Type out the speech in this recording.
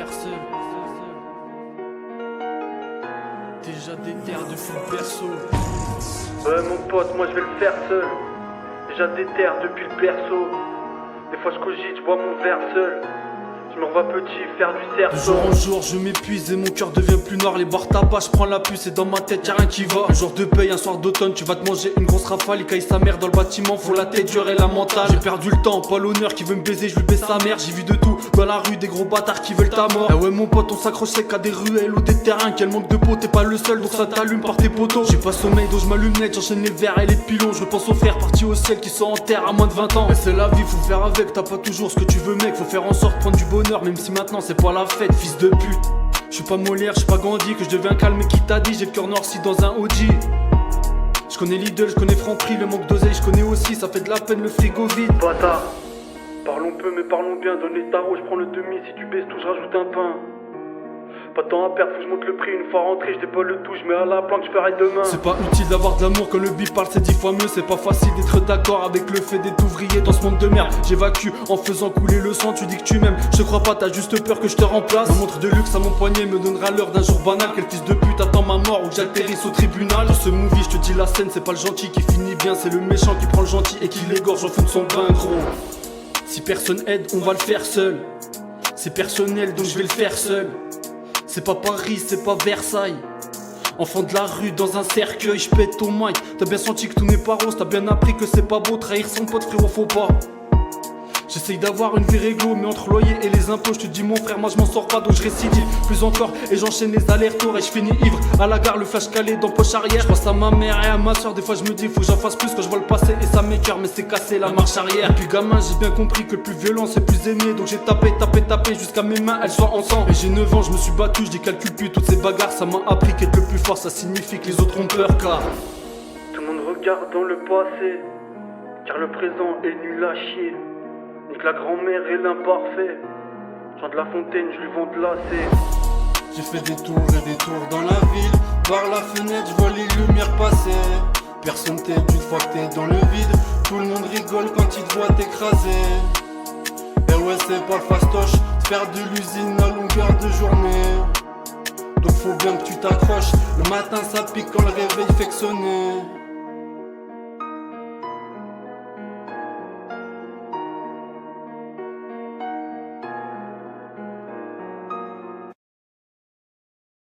faire seul. Déjà déter depuis le berceau. Ouais mon pote, moi je vais le faire seul. Déjà déter depuis le berceau. Des fois je cogite, je bois mon verre seul. Je me revois petit faire du cerceau. De jour en jour je m'épuise et mon cœur devient plus noir. Les barres tabac, je prends la puce et dans ma tête y'a rien qui va. Un jour de paye, un soir d'automne, tu vas te manger une grosse rafale. Il caille sa mère dans le bâtiment, faut la tête dure et la mentale. J'ai perdu le temps, pas l'honneur, qui veut me baiser, je lui baisse sa mère. J'ai vu de tout, dans la rue des gros bâtards qui veulent ta mort. Ah ouais mon pote, on s'accrochait qu'à des ruelles ou des terrains. Quel manque de peau, t'es pas le seul donc ça t'allume par tes poteaux. J'ai pas sommeil donc je m'allume net, j'enchaîne les verres et les pilons. Je repense aux frères partis au ciel qui sont en terre à moins de 20 ans. Mais c'est la vie, faut faire avec, t'as pas toujours ce que tu veux mec. Faut faire en sorte de prendre du bonheur même si maintenant c'est pas la fête, fils de pute. Je suis pas Molière, je suis pas Gandhi, que je deviens calme et qui t'a dit j'ai le cœur noirci dans un Audi. Je connais Lidl, je connais Franprix, le manque d'oseille je connais aussi, ça fait de la peine le frigo vide. Bâtard, parlons peu mais parlons bien, donne les tarots, je prends le demi, si tu baisses tout je rajoute un pain. Pas de temps à perdre, faut que je monte le prix, une fois rentré je déballe le tout, je mets à la planque, je ferai demain. C'est pas utile d'avoir de l'amour quand le bif parle c'est 10 fois mieux. C'est pas facile d'être d'accord avec le fait d'être ouvrier dans ce monde de merde. J'évacue en faisant couler le sang, tu dis que tu m'aimes. Je te crois pas, t'as juste peur que je te remplace. Ma montre de luxe à mon poignet me donnera l'heure d'un jour banal. Quel fils de pute attend ma mort ou que j'atterrisse au tribunal. Dans ce movie je te dis la scène, c'est pas le gentil qui finit bien, c'est le méchant qui prend le gentil et qui l'égorge au fond de son bain gros. Si personne aide, on va le faire seul. C'est personnel donc je vais le faire seul. C'est pas Paris, c'est pas Versailles. Enfant de la rue dans un cercueil, je pète au mic. T'as bien senti que tout n'est pas rose, t'as bien appris que c'est pas beau. Trahir son pote frérot faut pas. J'essaye d'avoir une vie réglo, mais entre loyer et les impôts, je te dis mon frère, moi je m'en sors pas donc je récidive. Plus encore, et j'enchaîne les allers-retours et je finis ivre. À la gare, le flash calé dans poche arrière. Je pense à ma mère et à ma soeur, des fois je me dis faut que j'en fasse plus quand je vois le passé et ça m'écoeure, mais c'est cassé la marche arrière. Depuis gamin, j'ai bien compris que le plus violent c'est plus aimé, donc j'ai tapé jusqu'à mes mains elles soient en sang. Et j'ai 9 ans, je me suis battu, je décalcule plus toutes ces bagarres, ça m'a appris qu'être le plus fort ça signifie que les autres ont peur car Tout le monde regarde dans le passé, car le présent est nul à chier. Nique la grand-mère et l'imparfait. Jean de la Fontaine, je lui vends de lacet. j'ai fait des tours et des tours dans la ville. Par la fenêtre, je vois les lumières passer. Personne t'aide une fois que t'es dans le vide. Tout le monde rigole quand il te voit t'écraser. Et ouais, c'est pas fastoche, faire de l'usine à longueur de journée. Donc faut bien que tu t'accroches. Le matin ça pique quand le réveil fait que sonner.